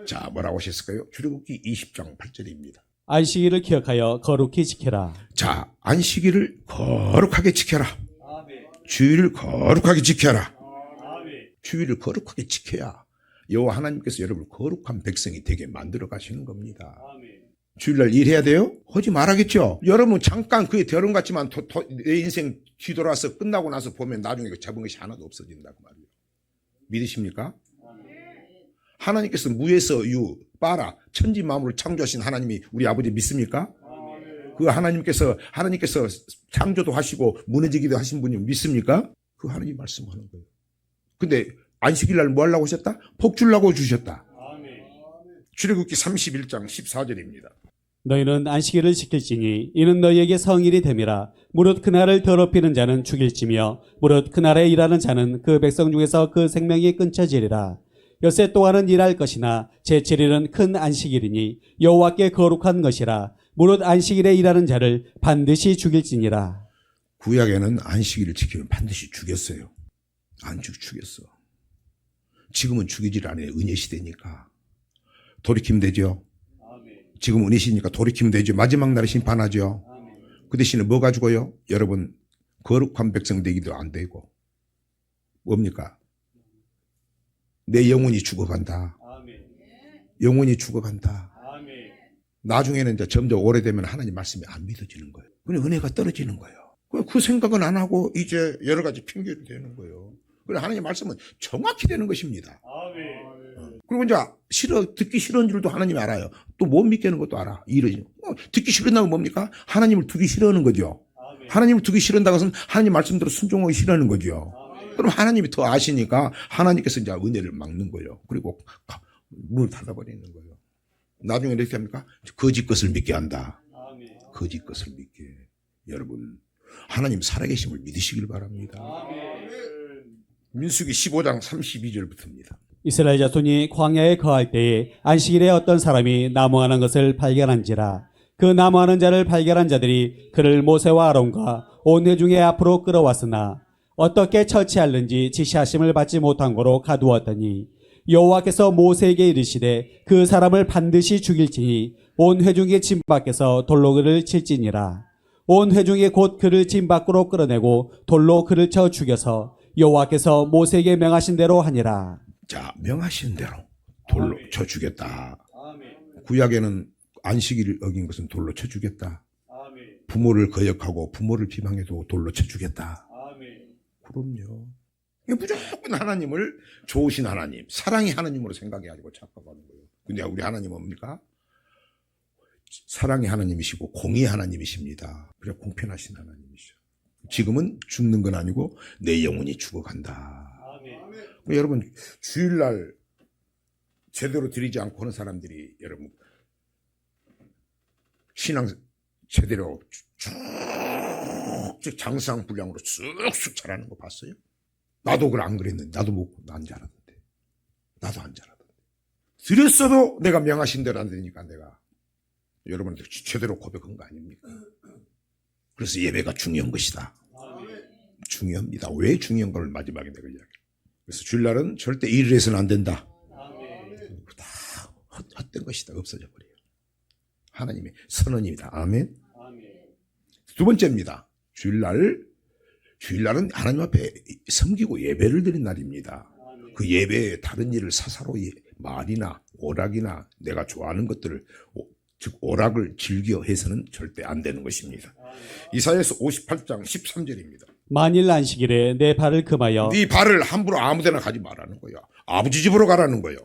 자, 뭐라고 하셨을까요? 출애굽기 20장 8절입니다. 안식일을 기억하여 거룩히 지켜라. 자, 안식일을 거룩하게 지켜라. 주일을 거룩하게 지켜라. 주일을 거룩하게 지켜야 여호와 하나님께서 여러분을 거룩한 백성이 되게 만들어 가시는 겁니다. 주일날 일해야 돼요? 하지 말아야겠죠. 여러분 잠깐 그게 결혼 같지만 내 인생 뒤돌아서 끝나고 나서 보면 나중에 그 잡은 것이 하나도 없어진다고 말이에요. 믿으십니까? 하나님께서 무에서 유, 빠라, 천지 만물을 창조하신 하나님이 우리 아버지 믿습니까? 그 하나님께서 창조도 하시고 무너지기도 하신 분이 믿습니까? 그 하나님 말씀하는 거예요. 근데 안식일 날 뭐 하려고 하셨다? 복 주려고 주셨다. 출애굽기 31장 14절입니다. 너희는 안식일을 지킬지니 이는 너희에게 성일이 됨이라. 무릇 그날을 더럽히는 자는 죽일지며 무릇 그날에 일하는 자는 그 백성 중에서 그 생명이 끊쳐지리라. 엿새 또한은 일할 것이나 제7일은 큰 안식일이니 여호와께 거룩한 것이라. 무릇 안식일에 일하는 자를 반드시 죽일지니라. 구약에는 안식일을 지키면 반드시 죽였어요. 안 죽였어. 지금은 죽이질 않아요. 은혜 시대니까. 돌이키면 되죠. 지금 은혜 시대니까 돌이키면 되죠. 마지막 날에 심판하죠. 그 대신에 뭐 가지고요? 여러분 거룩한 백성 되기도 안 되고 뭡니까? 내 영혼이 죽어간다. 영혼이 죽어간다. 나중에는 이제 점점 오래되면 하나님 말씀이 안 믿어지는 거예요. 그냥 은혜가 떨어지는 거예요. 그 생각은 안 하고 이제 여러 가지 핑계를 대는 거예요. 그래 하나님 말씀은 정확히 되는 것입니다. 그리고 이제 듣기 싫은 줄도 하나님이 알아요. 또 못 믿겠는 것도 알아. 듣기 싫은다면 뭡니까? 하나님을 두기 싫어하는 거죠. 하나님을 두기 싫은다고 해서 하나님 말씀대로 순종하기 싫어하는 거죠. 그럼 하나님이 더 아시니까 하나님께서 이제 은혜를 막는 거예요. 그리고 문을 닫아버리는 거예요. 나중에 이렇게 합니까? 거짓 것을 믿게 한다. 거짓 것을 믿게. 여러분 하나님 살아계심을 믿으시길 바랍니다. 민수기 15장 32절부터입니다. 이스라엘 자손이 광야에 거할 때에 안식일에 어떤 사람이 나무하는 것을 발견한지라. 그 나무하는 자를 발견한 자들이 그를 모세와 아론과 온 회중의 앞으로 끌어왔으나 어떻게 처치할는지 지시하심을 받지 못한 거로 가두었더니 여호와께서 모세에게 이르시되 그 사람을 반드시 죽일지니 온 회중의 진 밖에서 돌로 그를 칠지니라. 온 회중이 곧 그를 진 밖으로 끌어내고 돌로 그를 쳐 죽여서 여호와께서 모세에게 명하신 대로 하니라. 자, 명하신 대로 돌로 쳐 주겠다. 구약에는 안식일을 어긴 것은 돌로 쳐 주겠다. 부모를 거역하고 부모를 비방해도 돌로 쳐 주겠다. 그럼요. 무조건 하나님을 좋으신 하나님, 사랑의 하나님으로 생각해가지고 착각하는 거예요. 근데 우리 하나님은 뭡니까? 사랑의 하나님이시고 공의의 하나님이십니다. 그래 공평하신 하나님이시죠. 지금은 죽는 건 아니고 내 영혼이 죽어간다. 여러분 주일날 제대로 드리지 않고 하는 사람들이 여러분 신앙 제대로 쭉 장상불량으로 쑥쑥 자라는 거 봤어요? 나도 안 그랬는데 나도 안 자라던데 나도 안 자라던데 드렸어도 내가 명하신 대로 안 되니까 내가 여러분들 제대로 고백한 거 아닙니까? 그래서 예배가 중요한 것이다. 중요합니다. 왜 중요한 걸 마지막에 내가 이야기해요. 그래서 주일날은 절대 일을 해서는 안 된다. 다 헛된 것이다. 없어져 버려요. 하나님의 선언입니다. 아멘. 두 번째입니다. 주일날은 하나님 앞에 섬기고 예배를 드린 날입니다. 그 예배에 다른 일을 사사로이 말이나 오락이나 내가 좋아하는 것들을 즉 오락을 즐겨 해서는 절대 안 되는 것입니다. 이사야서 58장 13절입니다. 만일 안식일에 내 발을 금하여 네 발을 함부로 아무데나 가지 말라는 거야. 아버지 집으로 가라는 거예요.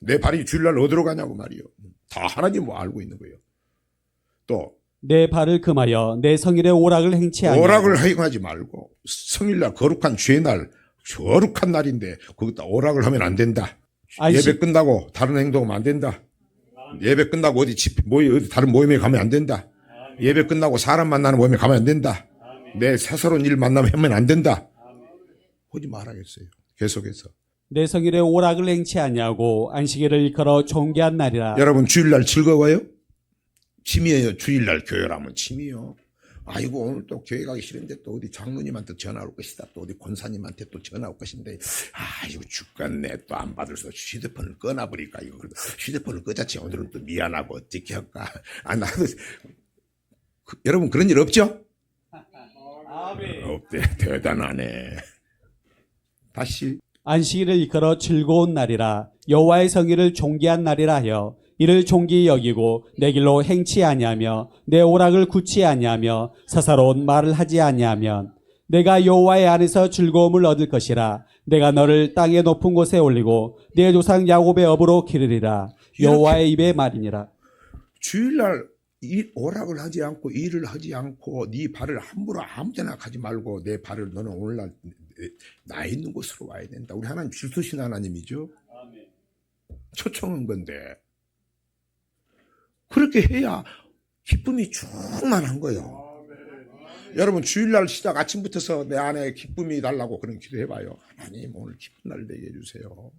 내 발이 주일날 어디로 가냐고 말이요. 다 하나님 뭐 알고 있는 거예요. 또 내 발을 금하여 내 성일에 오락을 행치 아니하고 오락을 행하지 말고 성일날 거룩한 주의 날 거룩한 날인데 거기다 오락을 하면 안 된다. 예배 끝나고 다른 행동하면 안 된다. 예배 끝나고 어디 다른 모임에 가면 안 된다. 예배 끝나고 사람 만나는 모임에 가면 안 된다. 내 사사로운 일 만나면 하면 안 된다. 하지 말아야겠어요. 계속해서. 내 성일에 오락을 행치 아니하고 안식일을 일컬어 존귀한 날이라. 여러분 주일날 즐거워요? 취미예요. 주일날 교회라면 취미요. 아이고 오늘 또 교회 가기 싫은데 또 어디 장로님한테 전화 올 것이다. 또 어디 권사님한테 또 전화 올 것인데 이거 죽겠네. 또 안 받을 수 없이 휴대폰을 꺼놔버릴까. 이거 휴대폰을 끄자치 오늘은 또 미안하고 어떻게 할까. 나도 여러분 그런 일 없죠? 없대. 대단하네. 다시 안식일을 일컬어 즐거운 날이라. 여호와의 성일을 존귀한 날이라 하여 이를 존귀히 여기고 내 길로 행치 아니하며 내 오락을 굳지 아니하며 사사로운 말을 하지 아니하면 내가 여호와의 안에서 즐거움을 얻을 것이라. 내가 너를 땅의 높은 곳에 올리고 내 조상 야곱의 업으로 기르리라. 여호와의 입의 말이니라. 주일날 오락을 하지 않고 일을 하지 않고 네 발을 함부로 아무데나 가지 말고 내 발을 너는 오늘날 나 있는 곳으로 와야 된다. 우리 하나님 질투신 하나님이죠. 초청한 건데 그렇게 해야 기쁨이 충만한 거예요. 여러분 주일날 시작 아침부터서 내 안에 기쁨이 달라고 그런 기도해봐요. 하나님 오늘 기쁜 날 되게 해주세요.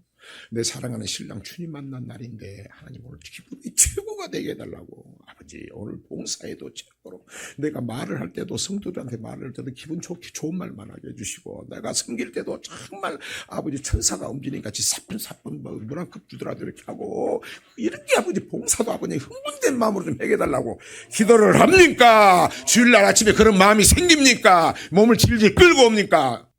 내 사랑하는 신랑 주님 만난 날인데 하나님 오늘 기쁨이 최고가 되게 해달라고. 아버지 오늘 봉사에도 최고로 내가 말을 할 때도 성도들한테 말을 할 때도 기분 좋게 좋은 말만 하게 해주시고 내가 섬길 때도 정말 아버지 천사가 움직이는 같이 사뿐사뿐 문화급 주더라도 이렇게 하고 이렇게 아버지 봉사도 아버지 흥분된 마음으로 좀 해달라고 기도를 합니까? 주일날 아침에 그런 마음이 생깁니까? 몸을 질질 끌고 옵니까?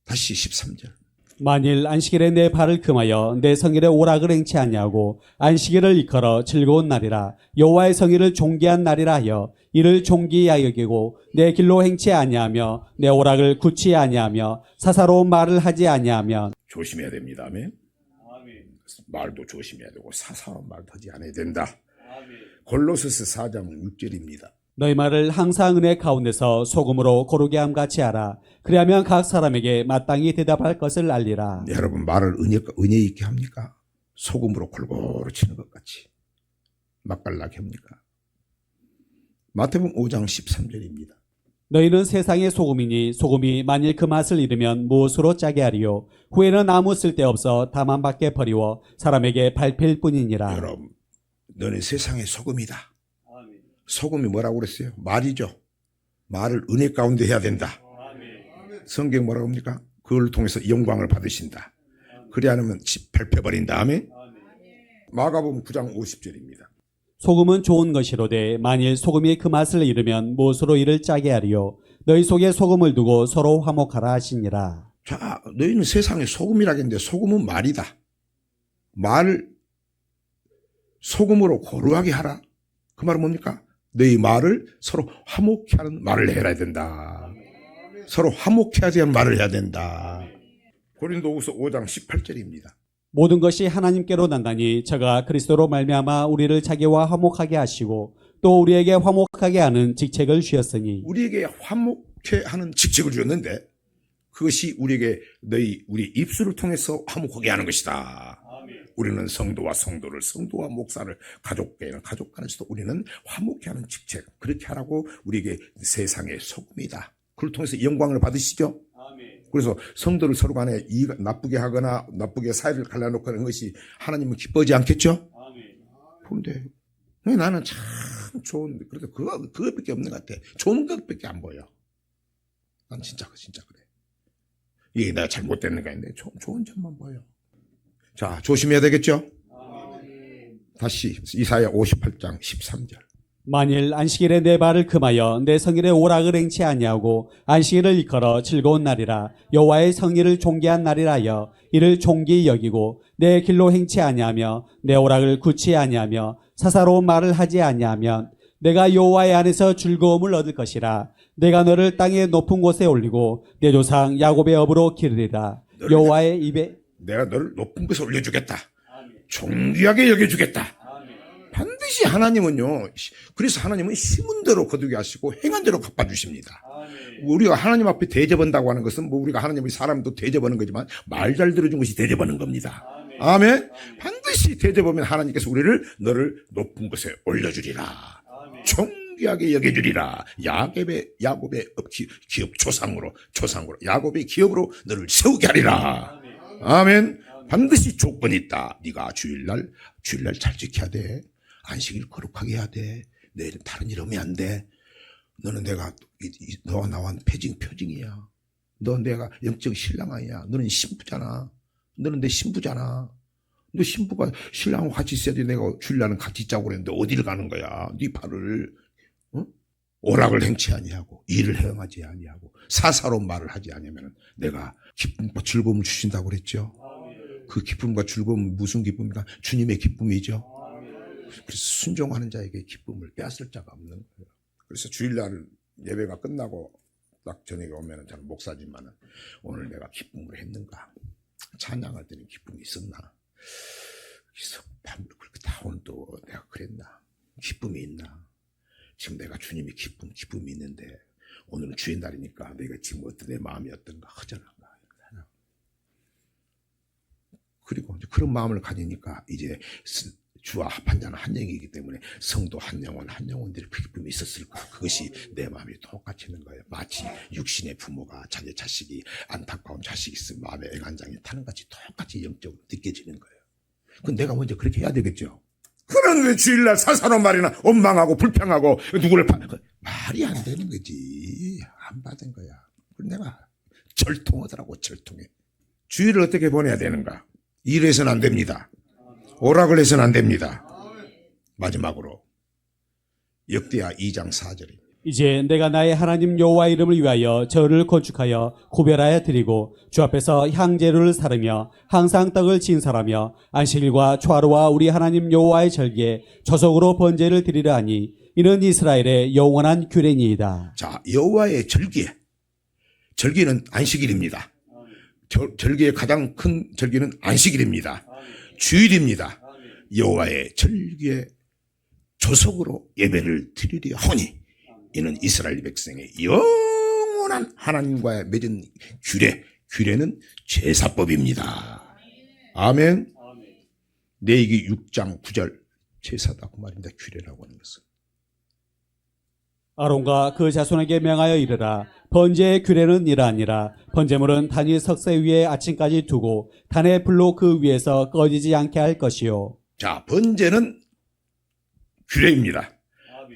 다시 13절. 만일 안식일에 내 발을 금하여 내 성일에 오락을 행치 아니하고 안식일을 일컬어 즐거운 날이라 여호와의 성일을 존귀한 날이라 하여 이를 존귀히 여기고 내 길로 행치 아니하며 내 오락을 굳이 아니하며 사사로운 말을 하지 아니하면 조심해야 됩니다. 아멘. 말도 조심해야 되고 사사로운 말도 하지 않아야 된다. 골로새서 4장 6절입니다. 너희 말을 항상 은혜 가운데서 소금으로 고르게 함 같이 하라. 그리하면 각 사람에게 마땅히 대답할 것을 알리라. 여러분 말을 은혜 있게 합니까? 소금으로 골고루 치는 것 같이 맛깔나게 합니까? 마태복음 5장 13절입니다. 너희는 세상의 소금이니 소금이 만일 그 맛을 잃으면 무엇으로 짜게 하리요? 후에는 아무 쓸데없어 다만 밖에 버리워 사람에게 밟힐 뿐이니라. 여러분 너는 세상의 소금이다. 소금이 뭐라고 그랬어요? 말이죠. 말을 은혜 가운데 해야 된다. 성경 뭐라고 합니까? 그걸 통해서 영광을 받으신다. 그리 않으면 밟혀버린 다음에 마가복음 9장 50절입니다. 소금은 좋은 것이로되 만일 소금이 그 맛을 잃으면 무엇으로 이를 짜게 하리요? 너희 속에 소금을 두고 서로 화목하라 하시니라. 자, 너희는 세상의 소금이라겠는데 소금은 말이다. 말을 소금으로 고루하게 하라. 그 말은 뭡니까? 너희 말을 서로 화목케 하는 말을 해야 된다. 서로 화목케 하지 않는 말을 해야 된다. 고린도후서 5장 18절입니다. 모든 것이 하나님께로 난다니 저가 그리스도로 말미암아 우리를 자기와 화목하게 하시고 또 우리에게 화목하게 하는 직책을 주셨으니 우리에게 화목케 하는 직책을 주었는데 그것이 우리에게 우리 입술을 통해서 화목하게 하는 것이다. 우리는 성도와 성도를, 성도와 목사를, 가족계는 가족 간에서도 우리는 화목케 하는 직책, 그렇게 하라고 우리에게 세상의 소금이다. 그걸 통해서 영광을 받으시죠. 그래서 성도를 서로 간에 나쁘게 하거나 나쁘게 사이를 갈라놓고 하는 것이 하나님은 기뻐하지 않겠죠? 그런데 나는 참 좋은, 그래도 그것밖에 없는 것 같아. 좋은 것밖에 안 보여. 난 진짜 그래. 이게 내가 잘못됐는가 했는데 좋은 점만 보여. 자, 조심해야 되겠죠? 다시 이사야 58장 13절. 만일 안식일에 내 발을 금하여 내 성일에 오락을 행치 아니하고 안식일을 일컬어 즐거운 날이라 여호와의 성일을 존귀한 날이라 하여 이를 존귀히 여기고 내 길로 행치 아니하며 내 오락을 굳이 아니하며 사사로운 말을 하지 아니하면 내가 여호와의 안에서 즐거움을 얻을 것이라. 내가 너를 땅의 높은 곳에 올리고 내 조상 야곱의 업으로 기르리라. 여호와의 입에 내가 너를 높은 곳에 올려주겠다. 존귀하게 여겨주겠다. 반드시 하나님은요. 그래서 하나님은 심은 대로 거두게 하시고 행한 대로 갚아주십니다. 우리가 하나님 앞에 대접한다고 하는 것은 뭐 우리가 하나님의 사람도 대접하는 거지만 말 잘 들어준 것이 대접하는 겁니다. 아멘. 반드시 대접하면 하나님께서 너를 높은 곳에 올려주리라. 존귀하게 여겨주리라. 야곱의 기업 조상으로 야곱의 기업으로 너를 세우게 하리라. 아멘. 반드시 조건이 있다. 네가 주일날 잘 지켜야 돼. 안식일 거룩하게 해야 돼. 내일은 다른 일 하면 안 돼. 너는 너와 나와 표징이야. 너 내가 영적 신랑 아니야. 너는 신부잖아. 너는 내 신부잖아. 너 신부가 신랑하고 같이 있어야지. 내가 주일날은 같이 있자고 그랬는데 어디를 가는 거야. 네 발을 오락을 행치 아니하고 일을 행하지 아니하고 사사로운 말을 하지 아니하면 내가 기쁨과 즐거움을 주신다고 그랬죠. 그 기쁨과 즐거움은 무슨 기쁨입니까? 주님의 기쁨이죠. 그래서 순종하는 자에게 기쁨을 빼앗을 자가 없는 거예요. 그래서 주일날 예배가 끝나고 딱 저녁에 오면은 저는 목사지만은 오늘 내가 기쁨을 했는가? 찬양할 때는 기쁨이 있었나? 그래서 밤 그렇게 다 오늘도 내가 그랬나? 기쁨이 있나? 지금 내가 주님이 기쁨이 있는데 오늘은 주의 날이니까 내가 지금 어떤 내 마음이 어떤가 허전한가. 그리고 이제 그런 마음을 가지니까 이제 주와 합한 자는 한 영이기 때문에 성도 한 영혼들이 그 기쁨이 있었을까. 그것이 내 마음이 똑같이 있는 거예요. 마치 육신의 부모가 자식이 안타까운 자식이 있으면 마음에 애간장이 타는 같이 똑같이 영적으로 느껴지는 거예요. 그건 내가 먼저 그렇게 해야 되겠죠. 그런데 주일날 사사로운 말이나 원망하고 불평하고 누구를 말이 안 되는 거지. 안 받은 거야. 그럼 내가 절통하더라고. 절통해. 주일을 어떻게 보내야 되는가. 일해서는 안 됩니다. 오락을 해서는 안 됩니다. 마지막으로 역대하 2장 4절입니다. 이제 내가 나의 하나님 여호와 이름을 위하여 절을 건축하여 구별하여 드리고 주 앞에서 향제를 사르며 항상 떡을 진설하며 안식일과 초하루와 우리 하나님 여호와의 절기에 조속으로 번제를 드리려 하니 이는 이스라엘의 영원한 규례니이다. 자, 여호와의 절기는 안식일입니다. 절기의 가장 큰 절기는 안식일입니다. 주일입니다. 여호와의 절기에 조속으로 예배를 드리려 하니 이는 이스라엘 백성의 영원한 하나님과의 맺은 규례는 제사법입니다. 아멘. 레위기 6장 9절 제사다 그 말입니다. 규례라고 하는 것은. 아론과 그 자손에게 명하여 이르라. 번제의 규례는 이러하니라. 번제물은 단위 석쇠 위에 아침까지 두고 단의 불로 그 위에서 꺼지지 않게 할 것이요. 자, 번제는 규례입니다.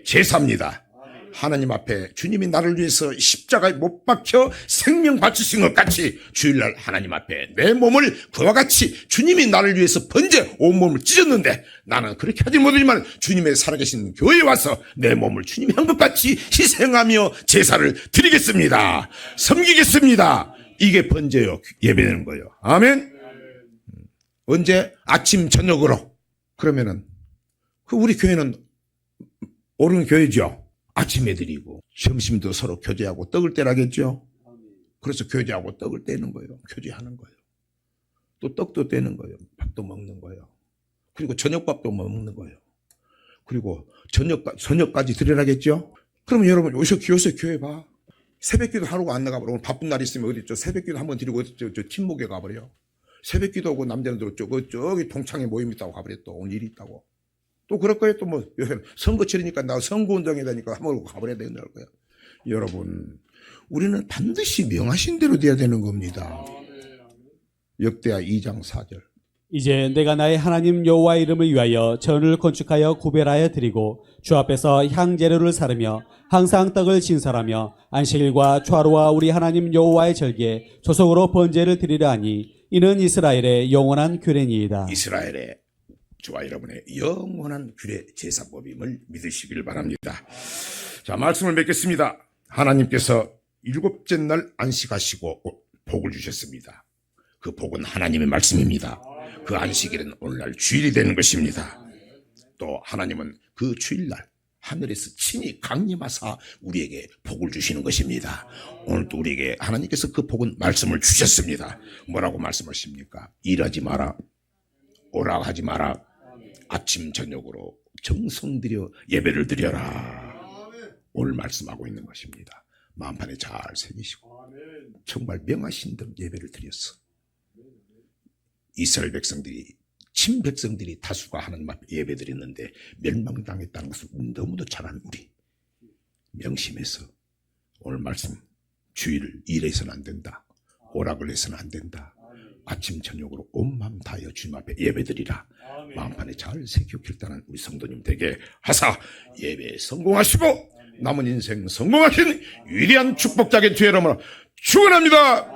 제사입니다. 하나님 앞에 주님이 나를 위해서 십자가에 못 박혀 생명 바치신 것 같이 주일날 하나님 앞에 내 몸을 그와 같이 주님이 나를 위해서 번제 온몸을 찢었는데 나는 그렇게 하지 못하지만 주님의 살아계신 교회에 와서 내 몸을 주님이 한 것 같이 희생하며 제사를 드리겠습니다. 섬기겠습니다. 이게 번제요. 예배되는 거예요. 아멘. 언제? 아침 저녁으로. 그러면은 우리 교회는 옳은 교회죠. 아침에 드리고 점심도 서로 교제하고 떡을 떼라겠죠. 그래서 교제하고 떡을 떼는 거예요. 교제하는 거예요. 또 떡도 떼는 거예요. 밥도 먹는 거예요. 그리고 저녁밥도 먹는 거예요. 그리고 저녁까지 드리라겠죠. 그러면 여러분 요새 교회 봐. 새벽기도 하루가 안 나가버려. 오늘 바쁜 날 있으면 어디 새벽기도 한번 드리고 저 팀목에 가버려. 새벽기도 오고 남자는 저기 동창회 모임 있다고 가버려. 또 오늘 일이 있다고. 또 그럴 거예요. 또 뭐 요새 선거 치르니까 나 선거운동에 다니까 한번 가버려야 된다는 거예요. 여러분 우리는 반드시 명하신 대로 돼야 되는 겁니다. 역대하 2장 4절. 이제 내가 나의 하나님 여호와 이름을 위하여 전을 건축하여 구별하여 드리고 주 앞에서 향제료를 사르며 항상 떡을 진설하며 안식일과 초하루와 우리 하나님 여호와의 절기에 조속으로 번제를 드리려 하니 이는 이스라엘의 영원한 규례니이다. 이스라엘의 저와 여러분의 영원한 규례 제사법임을 믿으시길 바랍니다. 자, 말씀을 맺겠습니다. 하나님께서 일곱째 날 안식하시고 복을 주셨습니다. 그 복은 하나님의 말씀입니다. 그 안식일은 오늘날 주일이 되는 것입니다. 또 하나님은 그 주일날 하늘에서 친히 강림하사 우리에게 복을 주시는 것입니다. 오늘도 우리에게 하나님께서 그 복은 말씀을 주셨습니다. 뭐라고 말씀하십니까? 일하지 마라. 오락하지 마라. 아침 저녁으로 정성 들여 예배를 드려라. 오늘 말씀하고 있는 것입니다. 마음판에 잘 새기시고 정말 명하신 대로 예배를 드렸어. 이스라엘 백성들이 친백성들이 다수가 하나님 앞에 예배 드렸는데 멸망당했다는 것을 너무도 잘 아는 우리 명심해서 오늘 말씀 주일을 일해서는 안 된다. 오락을 해서는 안 된다. 아침 저녁으로 온 마음 다하여 주님 앞에 예배드리라. 마음판에 잘 새겨 결단한 우리 성도님 되게 하사 예배에 성공하시고 남은 인생 성공하신 위대한 축복자의 뒤에 이름으로 축원합니다.